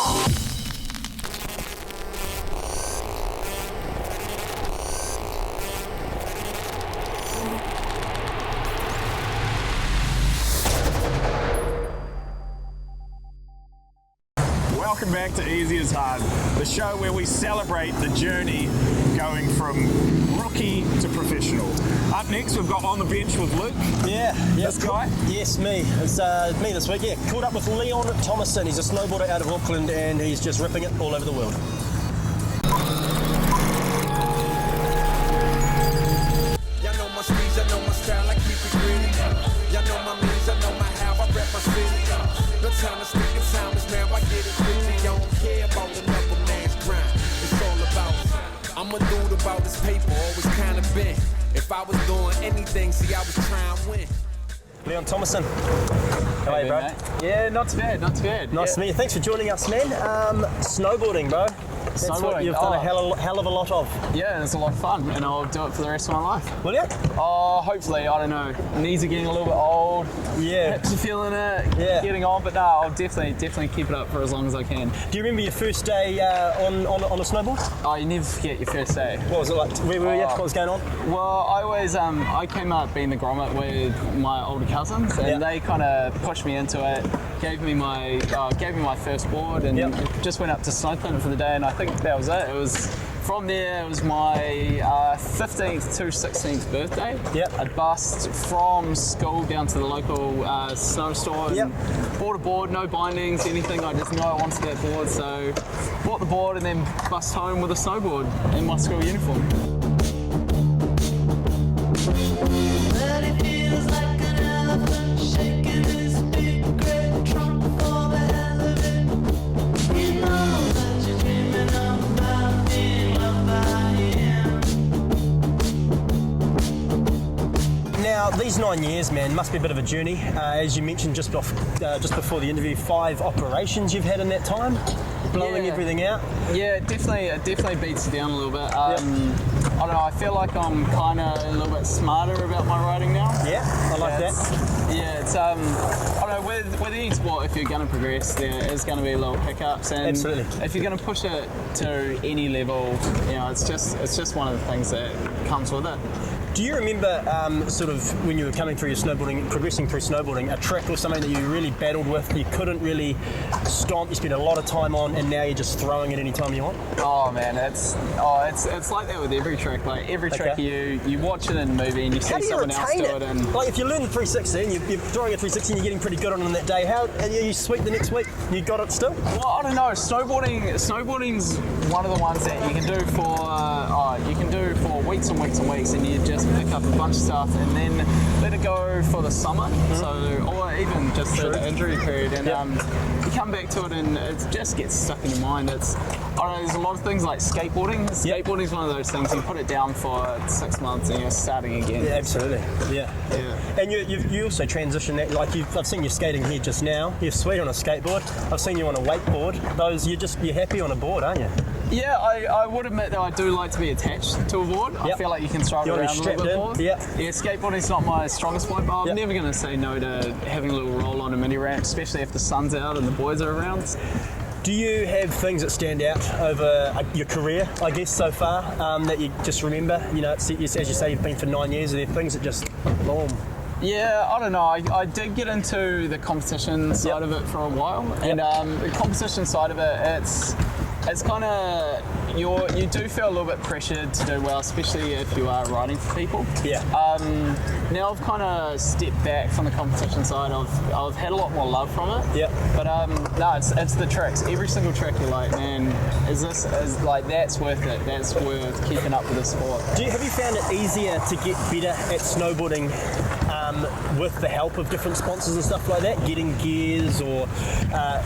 Welcome back to Easy is Hard, the show where we celebrate the journey going from rookie to professional. Up next, we've got On the Bench with Luke. Yeah. This guy? Yes, me. It's me this week, yeah. Caught up with Leon Thomason. He's a snowboarder out of Auckland and he's just ripping it all over the world. Y'all know my speeds, I know my style, I keep it gritty. Y'all know my means, I know my how, I rep my city. No time to speak in silence, man, I get it quickly. I don't care about the number man's grind. It's all about, I'm a dude about this paper, always kinda bent. If I was doing anything, see, I was trying to win. Leon Thomason. How are you, bro? Mate. Yeah, not too bad, not too bad. Nice to meet you. Thanks for joining us, man. Snowboarding, bro. That's what Snowboarding, you've done a hell of a lot of. Yeah, and it's a lot of fun, and I'll do it for the rest of my life. Will you? Oh, hopefully, I don't know. Knees are getting a little bit old. Yeah. Hips are feeling it. Yeah. Getting on, but no, I'll definitely keep it up for as long as I can. Do you remember your first day on a snowboard? Oh, you never forget your first day. What was it like? Where were you? What was going on? Well, I always I came up being the grommet with my older cousins, and they kind of pushed me into it. Gave me my first board, and just went up to Snowpin for the day, and I think that was it. It was from there. It was my 15th to 16th birthday. Yep. I bussed from school down to the local snow store. And bought a board, no bindings, anything. I just knew I wanted that board, so bought the board and then bussed home with a snowboard in my school uniform. But it feels like an elephant shaking his big great trunk for the hell of it. You know that you're dreaming about being loved by him. Now, these 9 years, man, must be a bit of a journey. As you mentioned just before the interview, 5 operations you've had in that time, blowing everything out. Yeah, it definitely beats it down a little bit. I don't know, I feel like I'm kind of a little bit smarter about my riding now. Yeah, I like that. Yeah, it's I don't know, with any sport, if you're going to progress, there is going to be little hiccups, and Absolutely. if you're going to push it to any level, you know, it's just one of the things that comes with it. Do you remember sort of when you were coming through your snowboarding, progressing through snowboarding, a trick or something that you really battled with, you couldn't really stomp, you spent a lot of time on, and now you're just throwing it any time you want? Oh man, it's like that with every trick. Like every trick you watch it in a movie and you see someone else do it. And like if you learn the 360 and you're throwing a 360 and you're getting pretty good on it that day, how you sweep the next week? You got it still? well, I don't know. Snowboarding's one of the ones that you can do for weeks and weeks and weeks, and you just pick up a bunch of stuff and then let it go for the summer. So, or even just through the injury period, and you come back to it and it just gets stuck in your mind. I don't know, there's a lot of things like skateboarding. Skateboarding's one of those things, you put it down for 6 months and you're starting again. Yeah, absolutely. Yeah. And you also transition that, like I've seen you skating here just now. You're sweet on a skateboard. I've seen you on a wakeboard. You're happy on a board, aren't you? Yeah, I would admit that I do like to be attached to a board. I feel like you can stride You're around a little bit in. more. Yeah, skateboarding's not my strongest point, but I'm never going to say no to having a little roll on a mini ramp, especially if the sun's out and the boys are around. Do you have things that stand out over your career, I guess, so far, that you just remember? You know, as you say, you've been for 9 years, are there things that just, boom? Yeah, I don't know. I did get into the competition side of it for a while, and the competition side of it, it's kind of, you do feel a little bit pressured to do well, especially if you are riding for people. Yeah. Now I've kind of stepped back from the competition side. I've had a lot more love from it. Yeah. But no, it's the tricks. Every single trick you're like, man, is that's worth it. That's worth keeping up with the sport. Have you found it easier to get better at snowboarding with the help of different sponsors and stuff like that, getting gears, or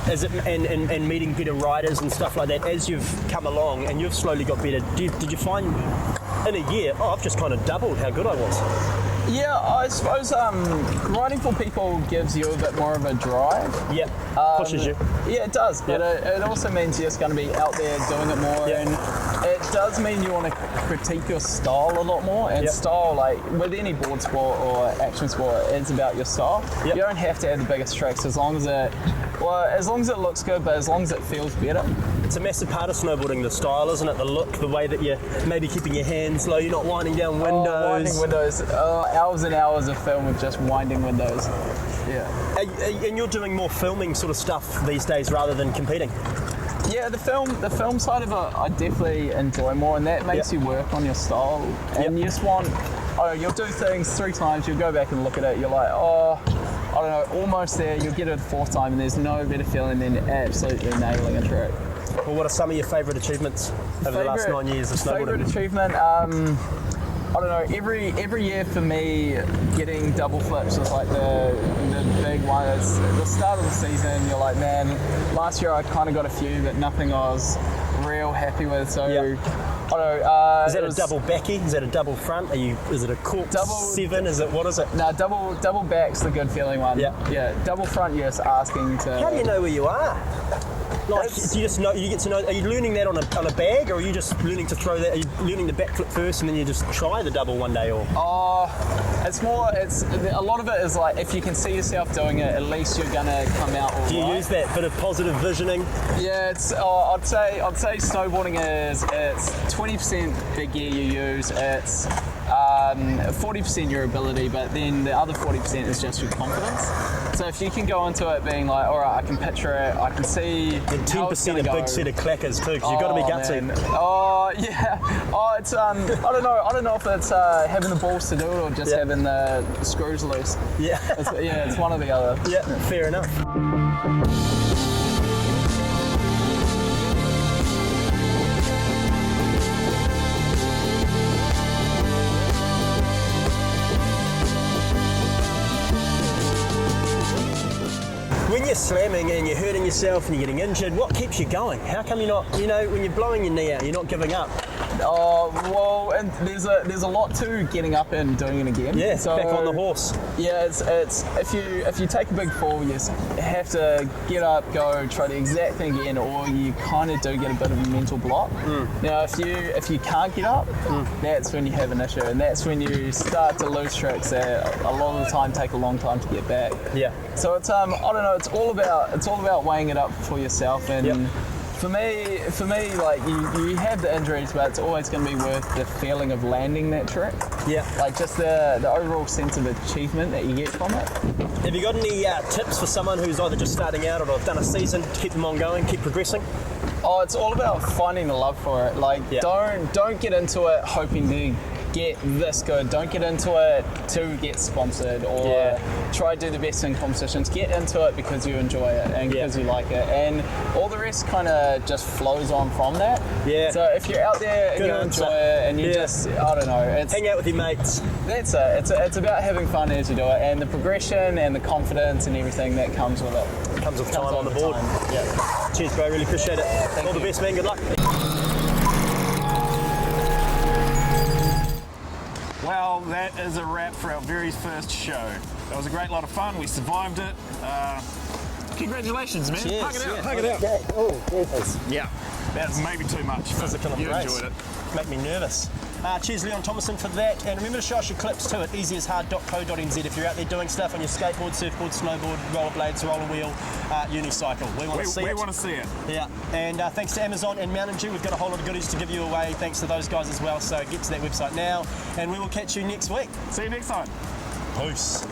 is it and meeting better riders and stuff like that as you've come along and you've slowly got better? Did you find in a year, I've just kind of doubled how good I was? Yeah, I suppose riding for people gives you a bit more of a drive. Yeah, pushes you. Yeah, it does, but it also means you're just going to be out there doing it more, and it does mean you want to critique your style a lot more, and style, like with any board sport or action sport, it's about your style. You don't have to have the biggest tricks as long as Well, as long as it looks good, but as long as it feels better. It's a massive part of snowboarding, the style, isn't it? The look, the way that you're maybe keeping your hands low, you're not winding down windows. Oh, winding windows. Hours and hours of film with just winding windows. Yeah. And you're doing more filming sort of stuff these days rather than competing. Yeah, the film side of it, I definitely enjoy more, and that makes you work on your style. And you just want, you'll do things 3 times, you'll go back and look at it, you're like, I don't know, almost there, you'll get it the 4th time, and there's no better feeling than absolutely nailing a trick. Well, what are some of your favourite achievements over the last 9 years of snowboarding? Favourite achievement, I don't know, every year for me, getting double flips is like the big one. It's the start of the season, you're like, man, last year I kind of got a few, but nothing I was real happy with, so... Yeah. I don't know, Is that a double backy? Is that a double front? Is it a cork Double- 7? What is it? No, double back's the good feeling one. Yeah. Double front, you're just asking to... How do you know where you are? Like, do you just know? You get to know. Are you learning that on a bag, or are you just learning to throw that? Are you learning the backflip first, and then you just try the double one day, or? It's more. It's a lot of it is like if you can see yourself doing it, at least you're gonna come out all right. Do you use that bit of positive visioning? Yeah, it's. I'd say snowboarding is it's 20% the gear you use. It's 40% your ability, but then the other 40% is just your confidence. So if you can go into it being like, all right, I can picture it, I can see. And how it's 10% gonna a go. big set of clackers too, because you've got to be gutsy. Man. Oh yeah. Oh, it's I don't know if it's having the balls to do it or just having the screws loose. Yeah. It's one or the other. Yeah, fair enough. When you're slamming and you're hurting yourself and you're getting injured, what keeps you going? How come you're not, when you're blowing your knee out, you're not giving up? Oh well, and there's a lot to getting up and doing it again. Yeah, so, back on the horse. Yeah, it's if you take a big fall, you just have to get up, go, try the exact thing again, or you kind of do get a bit of a mental block. Now, if you can't get up, that's when you have an issue, and that's when you start to lose tricks that a lot of the time take a long time to get back. Yeah. So it's I don't know, it's all about weighing it up for yourself, and for me, like you have the injuries, but it's always going to be worth the feeling of landing that trick. Yeah. Like just the overall sense of achievement that you get from it. Have you got any tips for someone who's either just starting out or have done a season to keep them on going, keep progressing? Oh, it's all about finding the love for it. Like don't get into it hoping to get this good. Don't get into it to get sponsored or try to do the best in competitions. Get into it because you enjoy it and because you like it, and all the rest kind of just flows on from that. Yeah. So if you're out there and you enjoy it and you just, I don't know, it's hang out with your mates. That's it. It's about having fun as you do it, and the progression and the confidence and everything that comes with it. Comes with time on the board. Yeah. Cheers, bro. Really appreciate it. All the best, man. Good luck. Well, that is a wrap for our very first show. That was a great lot of fun. We survived it. Congratulations, man. Cheers. Hug it out. Yeah. Hug it out. Yeah. Oh, Jesus. Yeah. That's maybe too much. Physical You embrace. enjoyed it. Make me nervous. Cheers, Leon Thomason, for that. And remember to show us your clips too at easyashard.co.nz if you're out there doing stuff on your skateboard, surfboard, snowboard, rollerblades, roller wheel, unicycle. We want to see it. We want to see it. Yeah. And thanks to Amazon and Mountain Dew, we've got a whole lot of goodies to give you away. Thanks to those guys as well. So get to that website now, and we will catch you next week. See you next time. Peace.